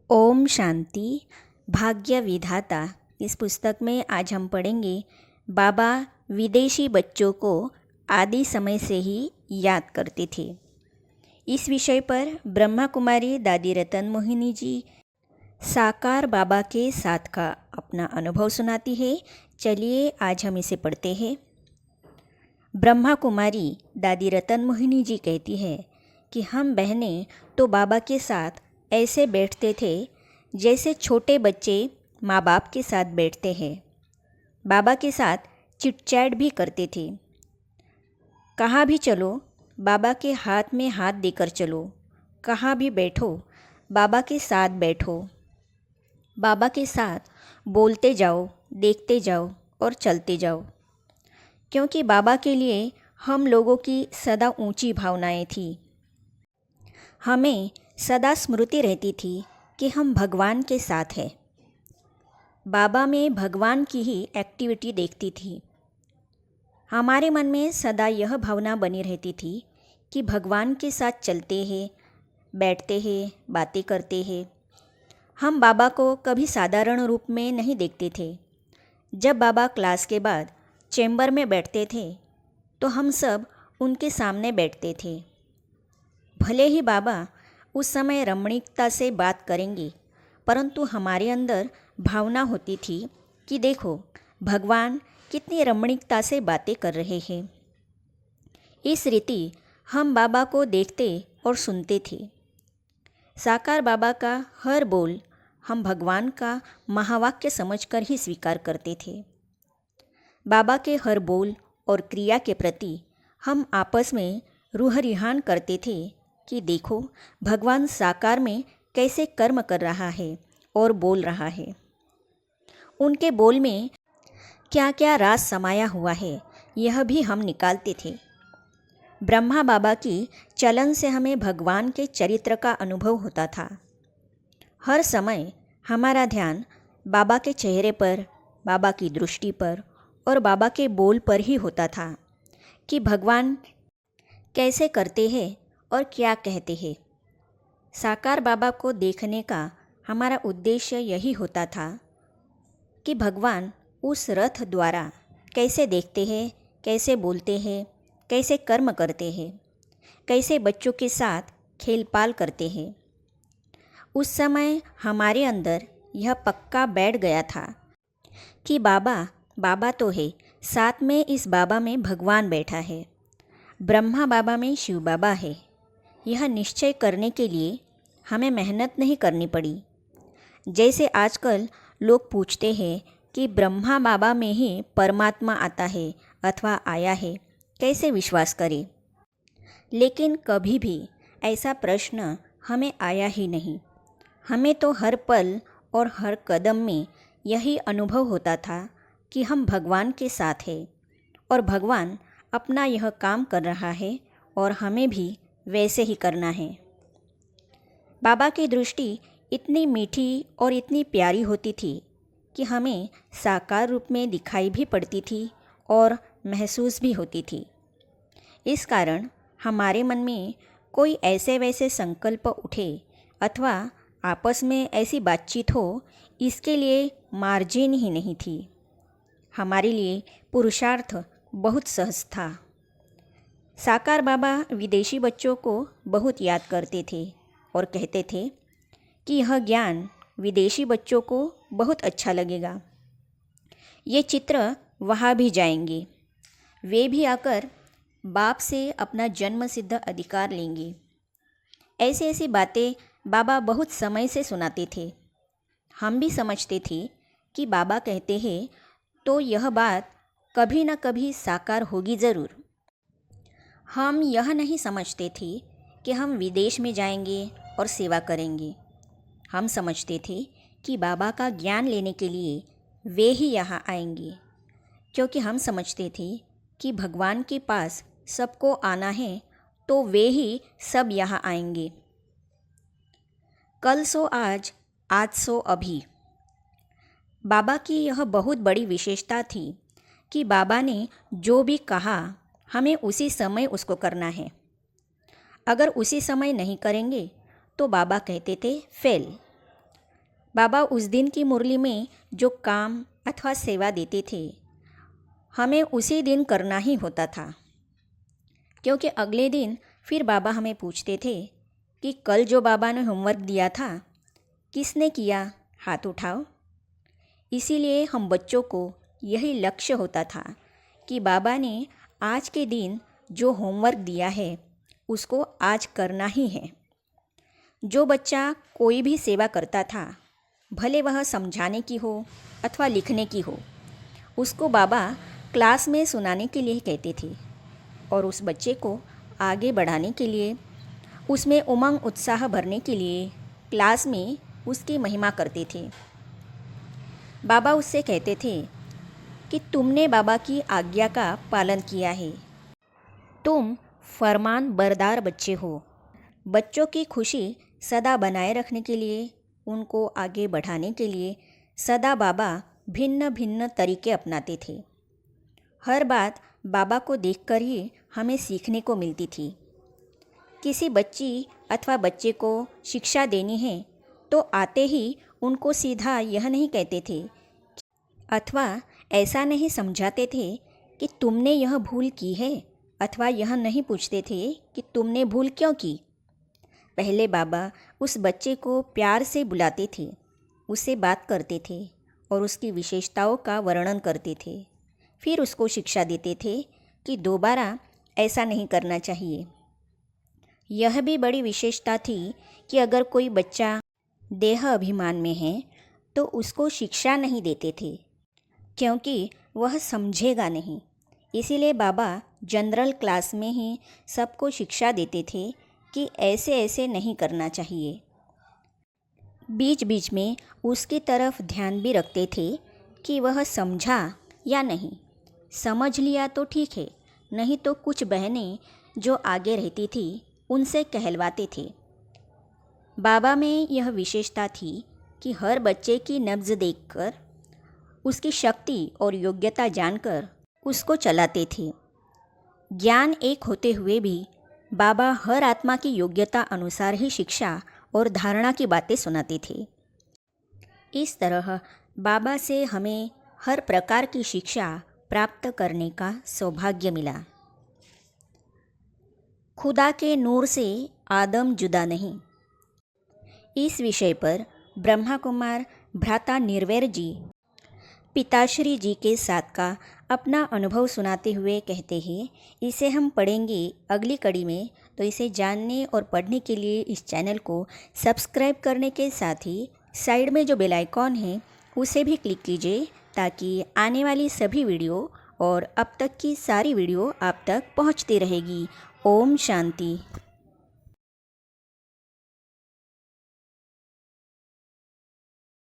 ओम शांति। भाग्य विधाता इस पुस्तक में आज हम पढ़ेंगे बाबा विदेशी बच्चों को आदि समय से ही याद करते थे। इस विषय पर ब्रह्मा कुमारी दादी रतन मोहिनी जी साकार बाबा के साथ का अपना अनुभव सुनाती है। चलिए आज हम इसे पढ़ते हैं। ब्रह्मा कुमारी दादी रतन मोहिनी जी कहती है कि हम बहनें तो बाबा के साथ ऐसे बैठते थे जैसे छोटे बच्चे माँ बाप के साथ बैठते हैं। बाबा के साथ चिटचैट भी करते थे। कहाँ भी चलो बाबा के हाथ में हाथ देकर चलो, कहाँ भी बैठो बाबा के साथ बैठो, बाबा के साथ बोलते जाओ, देखते जाओ और चलते जाओ। क्योंकि बाबा के लिए हम लोगों की सदा ऊंची भावनाएं थी। हमें सदा स्मृति रहती थी कि हम भगवान के साथ हैं। बाबा में भगवान की ही एक्टिविटी देखती थी। हमारे मन में सदा यह भावना बनी रहती थी कि भगवान के साथ चलते हैं, बैठते हैं, बातें करते हैं। हम बाबा को कभी साधारण रूप में नहीं देखते थे। जब बाबा क्लास के बाद चैम्बर में बैठते थे तो हम सब उनके सामने बैठते थे। भले ही बाबा उस समय रमणीकता से बात करेंगे, परंतु हमारे अंदर भावना होती थी कि देखो भगवान कितनी रमणीकता से बातें कर रहे हैं। इस रीति हम बाबा को देखते और सुनते थे। साकार बाबा का हर बोल हम भगवान का महावाक्य समझकर ही स्वीकार करते थे। बाबा के हर बोल और क्रिया के प्रति हम आपस में रूह रिहान करते थे कि देखो भगवान साकार में कैसे कर्म कर रहा है और बोल रहा है। उनके बोल में क्या क्या राज समाया हुआ है यह भी हम निकालते थे। ब्रह्मा बाबा की चलन से हमें भगवान के चरित्र का अनुभव होता था। हर समय हमारा ध्यान बाबा के चेहरे पर, बाबा की दृष्टि पर और बाबा के बोल पर ही होता था कि भगवान कैसे करते हैं और क्या कहते हैं। साकार बाबा को देखने का हमारा उद्देश्य यही होता था कि भगवान उस रथ द्वारा कैसे देखते हैं, कैसे बोलते हैं, कैसे कर्म करते हैं, कैसे बच्चों के साथ खेलपाल करते हैं। उस समय हमारे अंदर यह पक्का बैठ गया था कि बाबा बाबा तो है, साथ में इस बाबा में भगवान बैठा है। ब्रह्मा बाबा में शिव बाबा है। यह निश्चय करने के लिए हमें मेहनत नहीं करनी पड़ी। जैसे आजकल लोग पूछते हैं कि ब्रह्मा बाबा में ही परमात्मा आता है अथवा आया है, कैसे विश्वास करें। लेकिन कभी भी ऐसा प्रश्न हमें आया ही नहीं। हमें तो हर पल और हर कदम में यही अनुभव होता था कि हम भगवान के साथ हैं और भगवान अपना यह काम कर रहा है और हमें भी वैसे ही करना है। बाबा की दृष्टि इतनी मीठी और इतनी प्यारी होती थी कि हमें साकार रूप में दिखाई भी पड़ती थी और महसूस भी होती थी। इस कारण हमारे मन में कोई ऐसे वैसे संकल्प उठे अथवा आपस में ऐसी बातचीत हो, इसके लिए मार्जिन ही नहीं थी। हमारे लिए पुरुषार्थ बहुत सहज था। साकार बाबा विदेशी बच्चों को बहुत याद करते थे और कहते थे कि यह ज्ञान विदेशी बच्चों को बहुत अच्छा लगेगा। ये चित्र वहाँ भी जाएंगे, वे भी आकर बाप से अपना जन्म सिद्ध अधिकार लेंगे। ऐसी ऐसी बातें बाबा बहुत समय से सुनाते थे। हम भी समझते थे कि बाबा कहते हैं तो यह बात कभी न कभी साकार होगी ज़रूर। हम यह नहीं समझते थे कि हम विदेश में जाएंगे और सेवा करेंगे। हम समझते थे कि बाबा का ज्ञान लेने के लिए वे ही यहाँ आएंगे, क्योंकि हम समझते थे कि भगवान के पास सबको आना है तो वे ही सब यहाँ आएंगे। कल सो आज, आज सो अभी। बाबा की यह बहुत बड़ी विशेषता थी कि बाबा ने जो भी कहा हमें उसी समय उसको करना है। अगर उसी समय नहीं करेंगे तो बाबा कहते थे फेल। बाबा उस दिन की मुरली में जो काम अथवा सेवा देते थे हमें उसी दिन करना ही होता था, क्योंकि अगले दिन फिर बाबा हमें पूछते थे कि कल जो बाबा ने होमवर्क दिया था किसने किया, हाथ उठाओ। इसीलिए हम बच्चों को यही लक्ष्य होता था कि बाबा ने आज के दिन जो होमवर्क दिया है उसको आज करना ही है। जो बच्चा कोई भी सेवा करता था, भले वह समझाने की हो अथवा लिखने की हो, उसको बाबा क्लास में सुनाने के लिए कहते थे और उस बच्चे को आगे बढ़ाने के लिए, उसमें उमंग उत्साह भरने के लिए क्लास में उसकी महिमा करते थे। बाबा उससे कहते थे कि तुमने बाबा की आज्ञा का पालन किया है, तुम फरमान बरदार बच्चे हो। बच्चों की खुशी सदा बनाए रखने के लिए, उनको आगे बढ़ाने के लिए सदा बाबा भिन्न भिन्न तरीके अपनाते थे। हर बात बाबा को देखकर ही हमें सीखने को मिलती थी। किसी बच्ची अथवा बच्चे को शिक्षा देनी है तो आते ही उनको सीधा यह नहीं कहते थे अथवा ऐसा नहीं समझाते थे कि तुमने यह भूल की है, अथवा यह नहीं पूछते थे कि तुमने भूल क्यों की। पहले बाबा उस बच्चे को प्यार से बुलाते थे, उससे बात करते थे और उसकी विशेषताओं का वर्णन करते थे। फिर उसको शिक्षा देते थे कि दोबारा ऐसा नहीं करना चाहिए। यह भी बड़ी विशेषता थी कि अगर कोई बच्चा देह अभिमान में है तो उसको शिक्षा नहीं देते थे, क्योंकि वह समझेगा नहीं। इसीलिए बाबा जनरल क्लास में ही सबको शिक्षा देते थे कि ऐसे ऐसे नहीं करना चाहिए। बीच बीच में उसकी तरफ ध्यान भी रखते थे कि वह समझा या नहीं। समझ लिया तो ठीक है, नहीं तो कुछ बहनें जो आगे रहती थी उनसे कहलवाते थे। बाबा में यह विशेषता थी कि हर बच्चे की नब्ज़ देखकर, उसकी शक्ति और योग्यता जानकर उसको चलाते थे। ज्ञान एक होते हुए भी बाबा हर आत्मा की योग्यता अनुसार ही शिक्षा और धारणा की बातें सुनाते थे। इस तरह बाबा से हमें हर प्रकार की शिक्षा प्राप्त करने का सौभाग्य मिला। खुदा के नूर से आदम जुदा नहीं, इस विषय पर ब्रह्मा कुमार भ्राता निर्वैर जी पिताश्री जी के साथ का अपना अनुभव सुनाते हुए कहते हैं। इसे हम पढ़ेंगे अगली कड़ी में, तो इसे जानने और पढ़ने के लिए इस चैनल को सब्सक्राइब करने के साथ ही साइड में जो बेल आइकॉन है उसे भी क्लिक कीजिए, ताकि आने वाली सभी वीडियो और अब तक की सारी वीडियो आप तक पहुंचती रहेगी। ओम शांति।